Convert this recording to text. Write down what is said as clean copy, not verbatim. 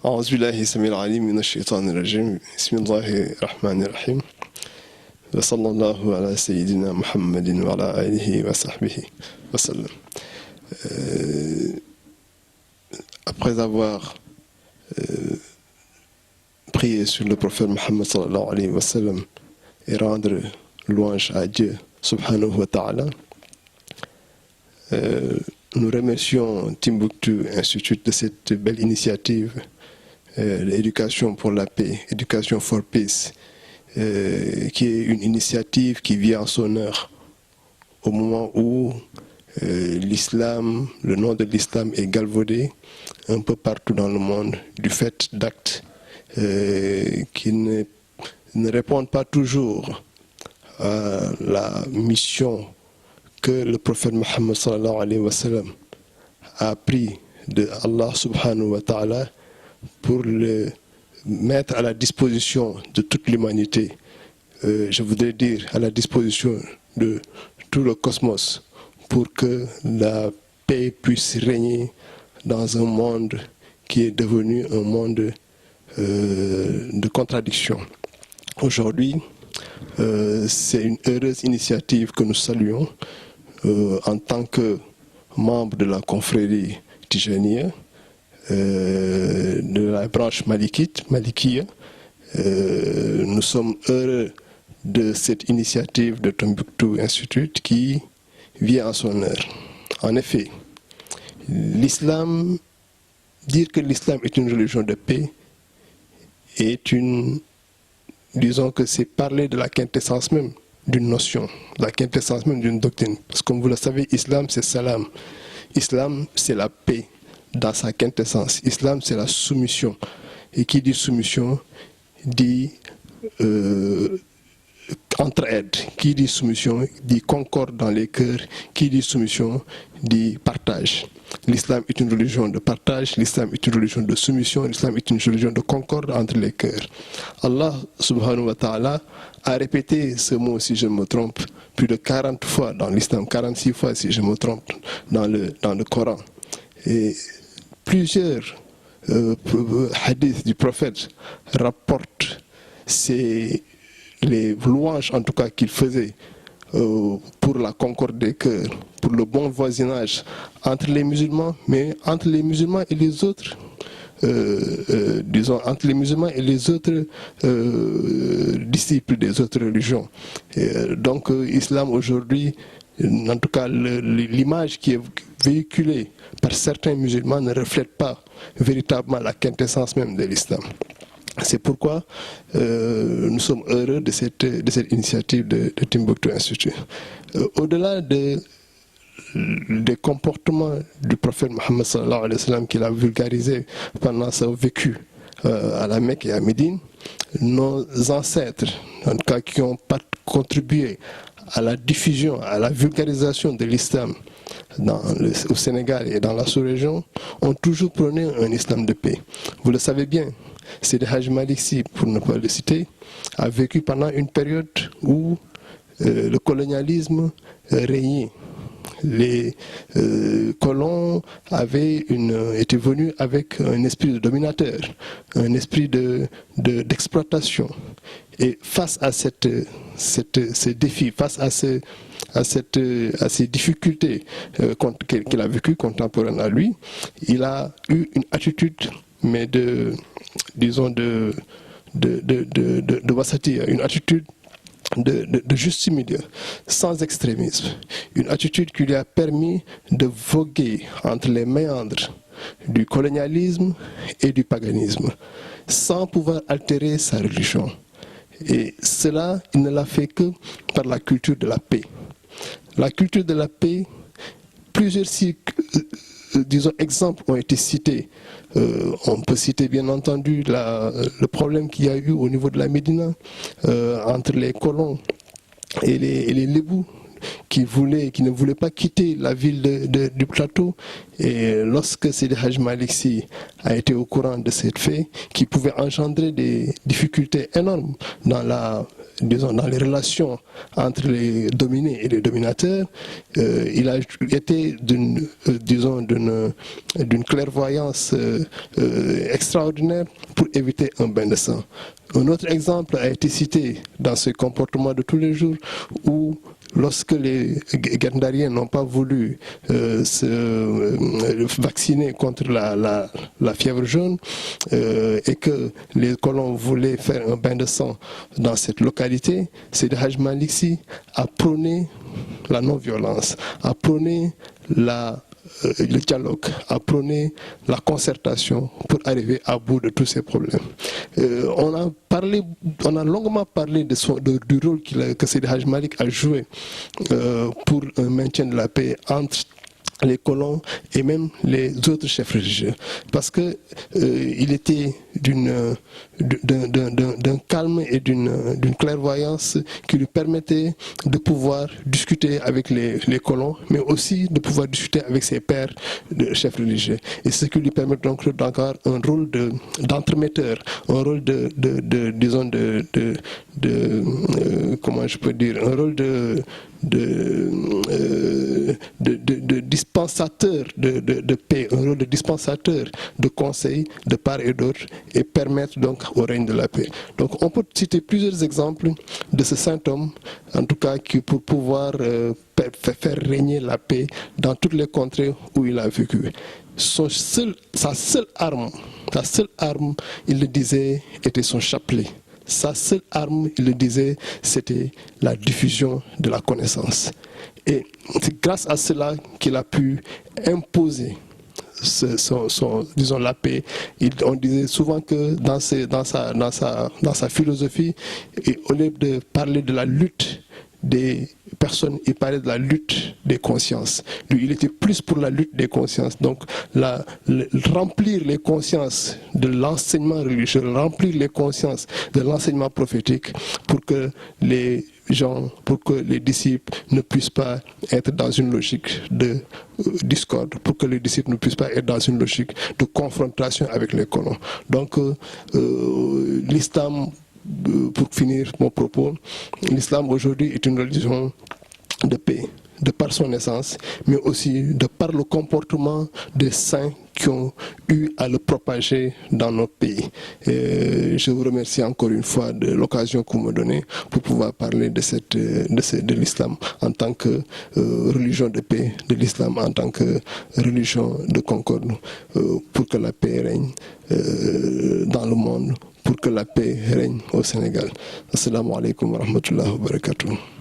أعوذ بالله السميع العليم من الشيطان الرجيم بسم الله الرحمن الرحيم وصلى الله على سيدنا محمد وعلى آله وصحبه وسلم. Après avoir prié sur le prophète Mohammed sallallahu alayhi wa sallam et rendre louange à Dieu subhanahu wa ta'ala, nous remercions Timbuktu Institute de cette belle initiative, l'éducation pour la paix, Education for Peace, qui est une initiative qui vient en son heure au moment où l'islam, le nom de l'islam est galvaudé un peu partout dans le monde du fait d'actes qui ne répondent pas toujours à la mission que le prophète Mohammed sallallahu alayhi wa sallam a appris de Allah subhanahu wa ta'ala pour le mettre à la disposition de toute l'humanité. Je voudrais dire à la disposition de tout le cosmos pour que la paix puisse régner dans un monde qui est devenu un monde de contradiction. Aujourd'hui, c'est une heureuse initiative que nous saluons en tant que membre de la confrérie Tijaniya, de la branche Malikiya. Nous sommes heureux de cette initiative de Timbuktu Institute qui vient en son heure. En effet, l'islam, dire que l'islam est une religion de paix disons que c'est parler de la quintessence même d'une notion, la quintessence même d'une doctrine. Parce que comme vous le savez, islam c'est salam. Islam c'est la paix dans sa quintessence. Islam c'est la soumission. Et qui dit soumission dit entraide. Qui dit soumission dit concorde dans les cœurs. Qui dit soumission dit partage. L'islam est une religion de partage, l'islam est une religion de soumission, l'islam est une religion de concorde entre les cœurs. Allah subhanahu wa ta'ala a répété ce mot, si je ne me trompe, plus de 40 fois dans l'islam, 46 fois si je me trompe dans le Coran. Et plusieurs hadiths du prophète rapportent les louanges en tout cas qu'il faisait pour la concorde des cœurs, pour le bon voisinage entre les musulmans, mais entre les musulmans et les autres, disons, entre les musulmans et les autres disciples des autres religions. Donc, l'islam aujourd'hui, en tout cas, l'image qui est véhiculée par certains musulmans ne reflète pas véritablement la quintessence même de l'islam. C'est pourquoi nous sommes heureux de cette initiative de Timbuktu Institute. Au-delà des comportements du prophète Mohammed sallallahu alayhi wa sallam qu'il a vulgarisé pendant son vécu à la Mecque et à Médine, nos ancêtres, en tout cas qui ont contribué à la diffusion, à la vulgarisation de l'islam au Sénégal et dans la sous-région, ont toujours prôné un islam de paix. Vous le savez bien, Seydi Hadji Malick Sy, pour ne pas le citer, a vécu pendant une période où le colonialisme régnait. Les colons étaient venus avec un esprit de dominateur, un esprit d'exploitation. Et face à ces défis, face à ces difficultés qu'il a vécues contemporaines à lui, il a eu une attitude, mais de wasatiya, une attitude de juste milieu, sans extrémisme, une attitude qui lui a permis de voguer entre les méandres du colonialisme et du paganisme, sans pouvoir altérer sa religion. Et cela, il ne l'a fait que par la culture de la paix. La culture de la paix, plusieurs exemples ont été cités. On peut citer bien entendu le problème qu'il y a eu au niveau de la Médina entre les colons et les Lébous qui ne voulaient pas quitter la ville du plateau. Et lorsque Seydi Hadji Malick Sy a été au courant de cette fait, qui pouvait engendrer des difficultés énormes dans la disons, dans les relations entre les dominés et les dominateurs, il a été d'une clairvoyance extraordinaire pour éviter un bain de sang. Un autre exemple a été cité dans ce comportement de tous les jours où, lorsque les Guet-Ndariens n'ont pas voulu se vacciner contre la fièvre jaune et que les colons voulaient faire un bain de sang dans cette localité, Seydi Hadj Malick Sy a prôné la non-violence, a prôné le dialogue, a prôné la concertation pour arriver à bout de tous ces problèmes. On a longuement parlé du rôle que Seydi Hadj Malick a joué pour un maintien de la paix entre les colons et même les autres chefs religieux, parce que il était d'un calme et d'une clairvoyance qui lui permettait de pouvoir discuter avec les colons, mais aussi de pouvoir discuter avec ses pairs de chefs religieux. Et ce qui lui permet donc d'avoir un rôle d'entremetteur, un rôle comment je peux dire, un rôle de dispensateur de paix, un rôle de dispensateur de conseils de part et d'autre, et permettre donc au règne de la paix. Donc on peut citer plusieurs exemples de ce saint homme, en tout cas pour pouvoir faire régner la paix dans toutes les contrées où il a vécu. Sa seule arme, il le disait, était son chapelet. Sa seule arme, il le disait, c'était la diffusion de la connaissance. Et c'est grâce à cela qu'il a pu imposer disons, la paix. On disait souvent que dans sa philosophie, au lieu de parler de la lutte des personnes, il parlait de la lutte des consciences. Lui, il était plus pour la lutte des consciences. Donc, remplir les consciences de l'enseignement religieux, remplir les consciences de l'enseignement prophétique pour que les disciples ne puissent pas être dans une logique de discorde, pour que les disciples ne puissent pas être dans une logique de confrontation avec les colons. Donc, l'islam, pour finir mon propos, l'islam aujourd'hui est une religion de paix, de par son essence, mais aussi de par le comportement des saints qui ont eu à le propager dans notre pays. Et je vous remercie encore une fois de l'occasion que vous me donnez pour pouvoir parler de l'islam en tant que religion de paix, de l'islam en tant que religion de concorde, pour que la paix règne dans le monde, pour que la paix règne au Sénégal. Assalamu alaikum wa rahmatullahi wa barakatuh.